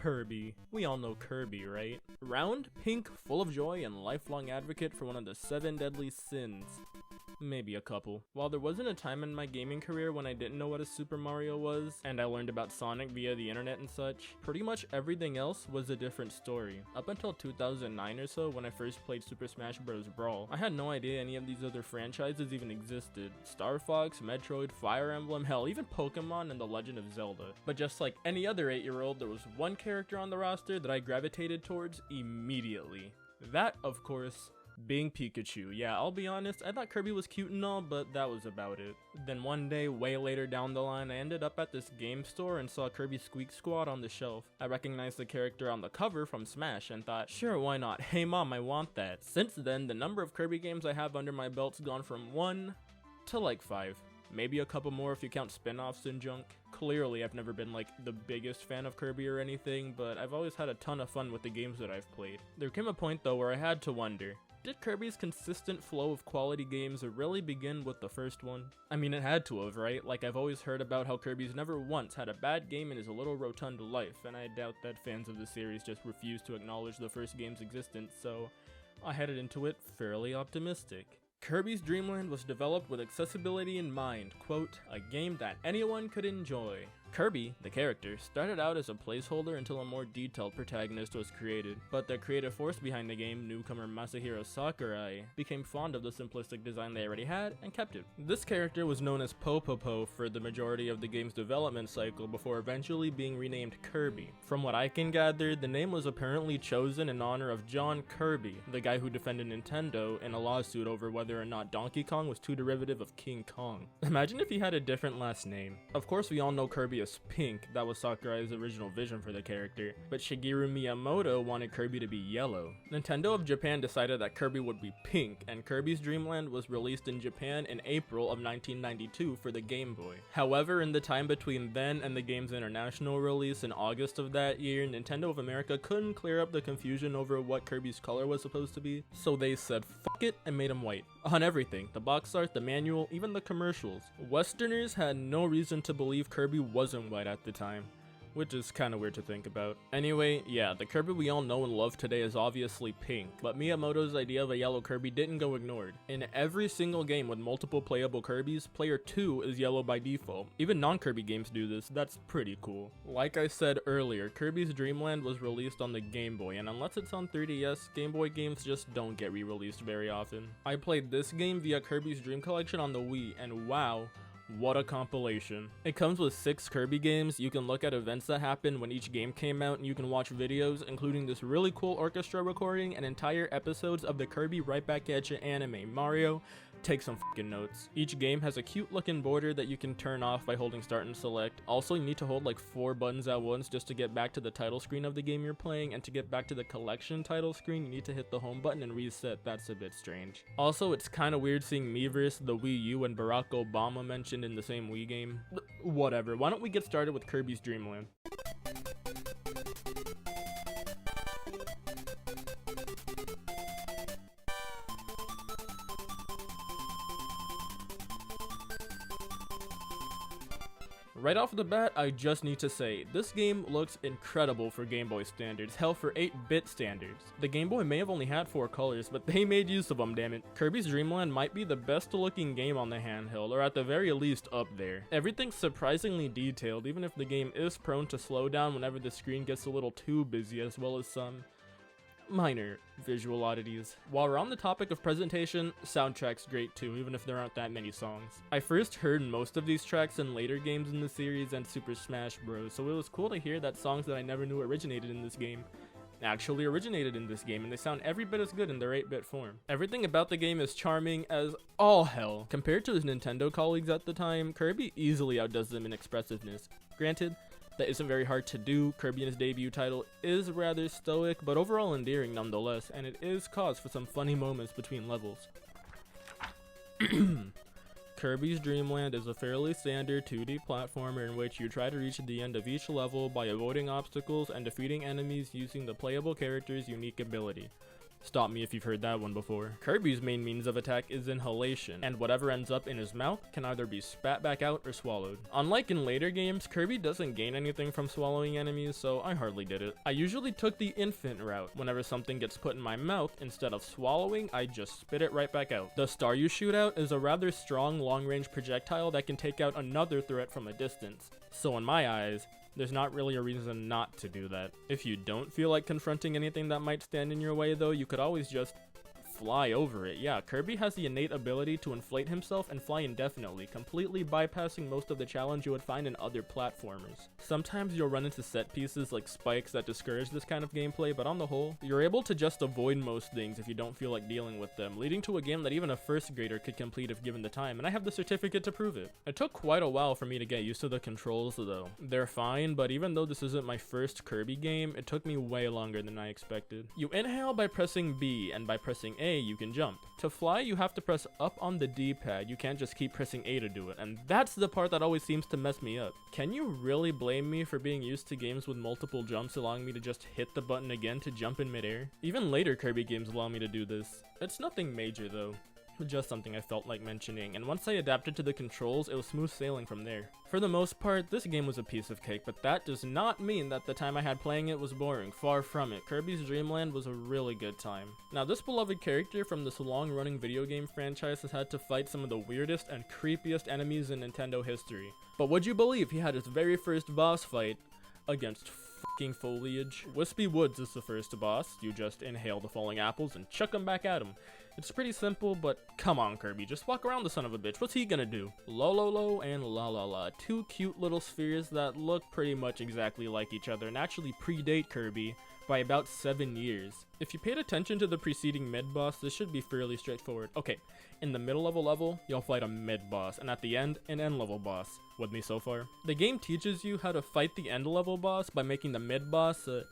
Kirby. We all know Kirby, right? Round, pink, full of joy, and lifelong advocate for one of the 7 deadly sins. Maybe a couple. While there wasn't a time in my gaming career when I didn't know what a Super Mario was, and I learned about Sonic via the internet and such, pretty much everything else was a different story. Up until 2009 or so, when I first played Super Smash Bros. Brawl, I had no idea any of these other franchises even existed. Star Fox, Metroid, Fire Emblem, hell, even Pokemon and The Legend of Zelda. But just like any other 8-year-old, there was one character on the roster that I gravitated towards immediately. That, of course, being Pikachu. Yeah, I'll be honest, I thought Kirby was cute and all, but that was about it. Then one day, way later down the line, I ended up at this game store and saw Kirby Squeak Squad on the shelf. I recognized the character on the cover from Smash and thought, sure, why not? Hey mom, I want that. Since then, the number of Kirby games I have under my belt's gone from 1 to like 5. Maybe a couple more if you count spin-offs and junk. Clearly, I've never been like the biggest fan of Kirby or anything, but I've always had a ton of fun with the games that I've played. There came a point though where I had to wonder, did Kirby's consistent flow of quality games really begin with the first one? I mean, it had to have, right? Like, I've always heard about how Kirby's never once had a bad game in his little rotund life, and I doubt that fans of the series just refuse to acknowledge the first game's existence, so I headed into it fairly optimistic. Kirby's Dream Land was developed with accessibility in mind, quote, a game that anyone could enjoy. Kirby, the character, started out as a placeholder until a more detailed protagonist was created, but the creative force behind the game, newcomer Masahiro Sakurai, became fond of the simplistic design they already had and kept it. This character was known as Popopo for the majority of the game's development cycle before eventually being renamed Kirby. From what I can gather, the name was apparently chosen in honor of John Kirby, the guy who defended Nintendo in a lawsuit over whether or not Donkey Kong was too derivative of King Kong. Imagine if he had a different last name. Of course, we all know Kirby as pink, that was Sakurai's original vision for the character, but Shigeru Miyamoto wanted Kirby to be yellow. Nintendo of Japan decided that Kirby would be pink, and Kirby's Dream Land was released in Japan in April of 1992 for the Game Boy. However, in the time between then and the game's international release in August of that year, Nintendo of America couldn't clear up the confusion over what Kirby's color was supposed to be, so they said fuck it and made him white. On everything, the box art, the manual, even the commercials. Westerners had no reason to believe Kirby wasn't white at the time, which is kinda weird to think about. Anyway, yeah, the Kirby we all know and love today is obviously pink, but Miyamoto's idea of a yellow Kirby didn't go ignored. In every single game with multiple playable Kirbys, player 2 is yellow by default. Even non-Kirby games do this, that's pretty cool. Like I said earlier, Kirby's Dream Land was released on the Game Boy, and unless it's on 3DS, Game Boy games just don't get re-released very often. I played this game via Kirby's Dream Collection on the Wii, and wow, what a compilation. It comes with 6 Kirby games. You can look at events that happened when each game came out, and you can watch videos, including this really cool orchestra recording and entire episodes of the Kirby Right Back at Ya anime. Mario, take some fucking notes. Each game has a cute looking border that you can turn off by holding start and select. Also, you need to hold like 4 buttons at once just to get back to the title screen of the game you're playing, and to get back to the collection title screen, you need to hit the home button and reset. That's a bit strange. Also, it's kinda weird seeing Miiverse, the Wii U, and Barack Obama mentioned in the same Wii game. Whatever, why don't we get started with Kirby's Dream Land? Right off the bat, I just need to say, this game looks incredible for Game Boy standards, hell for 8-bit standards. The Game Boy may have only had 4 colors, but they made use of them, damn it. Kirby's Dream Land might be the best looking game on the handheld, or at the very least up there. Everything's surprisingly detailed, even if the game is prone to slow down whenever the screen gets a little too busy, as well as some minor visual oddities. While we're on the topic of presentation, soundtrack's great too, even if there aren't that many songs. I first heard most of these tracks in later games in the series and Super Smash Bros, so it was cool to hear that songs that I never knew originated in this game actually originated in this game, and they sound every bit as good in their 8-bit form. Everything about the game is charming as all hell. Compared to his Nintendo colleagues at the time, Kirby easily outdoes them in expressiveness. Granted, that isn't very hard to do. Kirby in his debut title is rather stoic, but overall endearing nonetheless, and it is cause for some funny moments between levels. Kirby's Dream Land is a fairly standard 2D platformer in which you try to reach the end of each level by avoiding obstacles and defeating enemies using the playable character's unique ability. Stop me if you've heard that one before. Kirby's main means of attack is inhalation, and whatever ends up in his mouth can either be spat back out or swallowed. Unlike in later games, Kirby doesn't gain anything from swallowing enemies, so I hardly did it. I usually took the infant route. Whenever something gets put in my mouth, instead of swallowing, I just spit it right back out. The star you shoot out is a rather strong long-range projectile that can take out another threat from a distance. So in my eyes, there's not really a reason not to do that. If you don't feel like confronting anything that might stand in your way though, you could always just fly over it. Yeah, Kirby has the innate ability to inflate himself and fly indefinitely, completely bypassing most of the challenge you would find in other platformers. Sometimes you'll run into set pieces like spikes that discourage this kind of gameplay, but on the whole, you're able to just avoid most things if you don't feel like dealing with them, leading to a game that even a first grader could complete if given the time, and I have the certificate to prove it. It took quite a while for me to get used to the controls though. They're fine, but even though this isn't my first Kirby game, it took me way longer than I expected. You inhale by pressing B, and by pressing A, you can jump. To fly, you have to press up on the D-pad. You can't just keep pressing A to do it, and that's the part that always seems to mess me up. Can you really blame me for being used to games with multiple jumps allowing me to just hit the button again to jump in midair? Even later Kirby games allow me to do this. It's nothing major though. Just something I felt like mentioning, and once I adapted to the controls, it was smooth sailing from there. For the most part, this game was a piece of cake, but that does not mean that the time I had playing it was boring. Far from it. Kirby's Dream Land was a really good time. Now, this beloved character from this long-running video game franchise has had to fight some of the weirdest and creepiest enemies in Nintendo history. But would you believe he had his very first boss fight against fucking foliage? Wispy Woods is the first boss. You just inhale the falling apples and chuck them back at him. It's pretty simple, but come on Kirby, just walk around the son of a bitch. What's he gonna do? Lololo and Lololo, two cute little spheres that look pretty much exactly like each other and actually predate Kirby by about 7 years. If you paid attention to the preceding mid-boss, this should be fairly straightforward. Okay, in the middle of a level, you'll fight a mid-boss, and at the end, an end-level boss. With me so far? The game teaches you how to fight the end-level boss by making the mid-boss a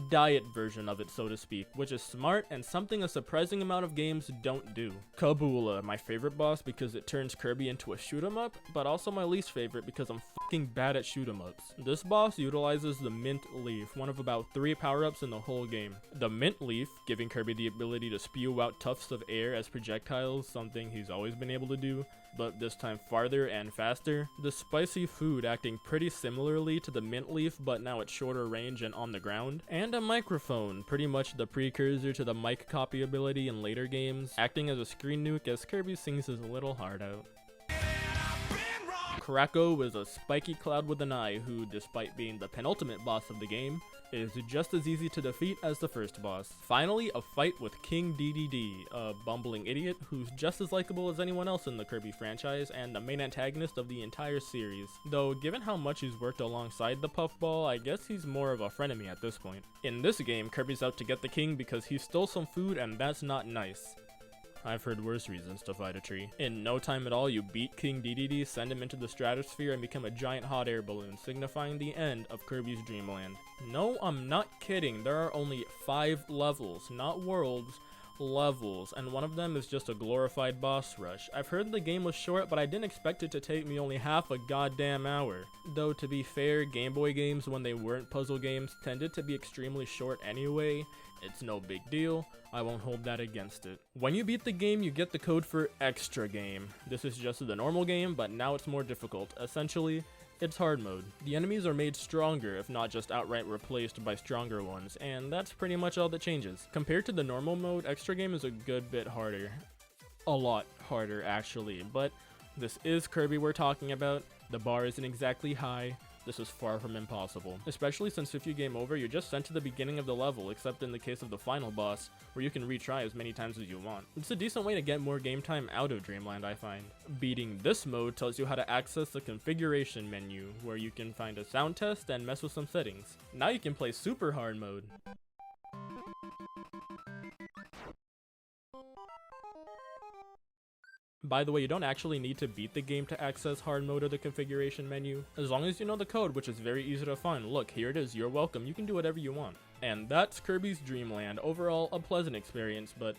diet version of it, so to speak, which is smart and something a surprising amount of games don't do. Kabula, my favorite boss because it turns Kirby into a shoot 'em up, but also my least favorite because I'm fucking bad at shoot 'em ups. This boss utilizes the Mint Leaf, one of about 3 power-ups in the whole game. The Mint Leaf, giving Kirby the ability to spew out tufts of air as projectiles, something he's always been able to do, but this time farther and faster. The Spicy Food acting pretty similarly to the Mint Leaf, but now at shorter range and on the ground. And a Microphone, pretty much the precursor to the mic copy ability in later games, acting as a screen nuke as Kirby sings his little heart out. Krako is a spiky cloud with an eye who, despite being the penultimate boss of the game, is just as easy to defeat as the first boss. Finally, a fight with King DDD, a bumbling idiot who's just as likable as anyone else in the Kirby franchise and the main antagonist of the entire series. Though, given how much he's worked alongside the Puffball, I guess he's more of a frenemy at this point. In this game, Kirby's out to get the king because he stole some food and that's not nice. I've heard worse reasons to fight a tree. In no time at all, you beat King DDD, send him into the stratosphere, and become a giant hot air balloon, signifying the end of Kirby's Dream Land. No, I'm not kidding. There are only 5 levels, not worlds, levels, and one of them is just a glorified boss rush. I've heard the game was short, but I didn't expect it to take me only half a goddamn hour. Though, to be fair, Game Boy games, when they weren't puzzle games, tended to be extremely short anyway. It's no big deal. I won't hold that against it. When you beat the game, you get the code for Extra Game. This is just the normal game, but now it's more difficult. Essentially, it's hard mode. The enemies are made stronger, if not just outright replaced by stronger ones, and that's pretty much all that changes. Compared to the normal mode, Extra Game is a good bit harder. A lot harder, actually, but this is Kirby we're talking about. The bar isn't exactly high. This is far from impossible, especially since if you game over, you're just sent to the beginning of the level, except in the case of the final boss, where you can retry as many times as you want. It's a decent way to get more game time out of Dreamland, I find. Beating this mode tells you how to access the configuration menu, where you can find a sound test and mess with some settings. Now you can play super hard mode. By the way, you don't actually need to beat the game to access hard mode or the configuration menu. As long as you know the code, which is very easy to find. Look, here it is, you're welcome, you can do whatever you want. And that's Kirby's Dream Land. Overall, a pleasant experience, but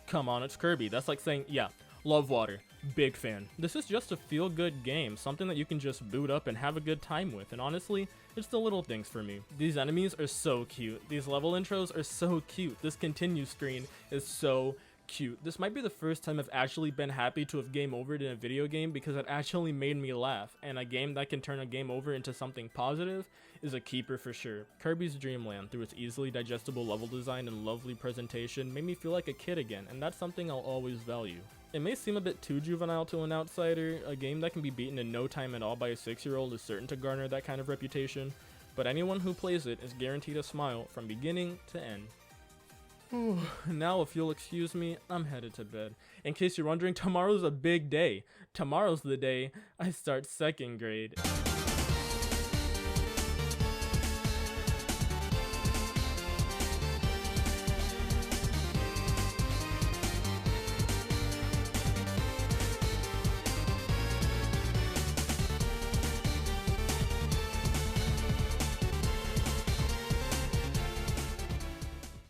come on, it's Kirby. That's like saying, yeah, Love Water, big fan. This is just a feel-good game, something that you can just boot up and have a good time with, and honestly, it's the little things for me. These enemies are so cute. These level intros are so cute. This continue screen is so cute. This might be the first time I've actually been happy to have game overed in a video game because it actually made me laugh, and a game that can turn a game over into something positive is a keeper for sure. Kirby's Dream Land, through its easily digestible level design and lovely presentation, made me feel like a kid again, and that's something I'll always value. It may seem a bit too juvenile to an outsider. A game that can be beaten in no time at all by a 6-year-old is certain to garner that kind of reputation, but anyone who plays it is guaranteed a smile from beginning to end. Now, if you'll excuse me, I'm headed to bed. In case you're wondering, tomorrow's a big day. Tomorrow's the day I start 2nd grade.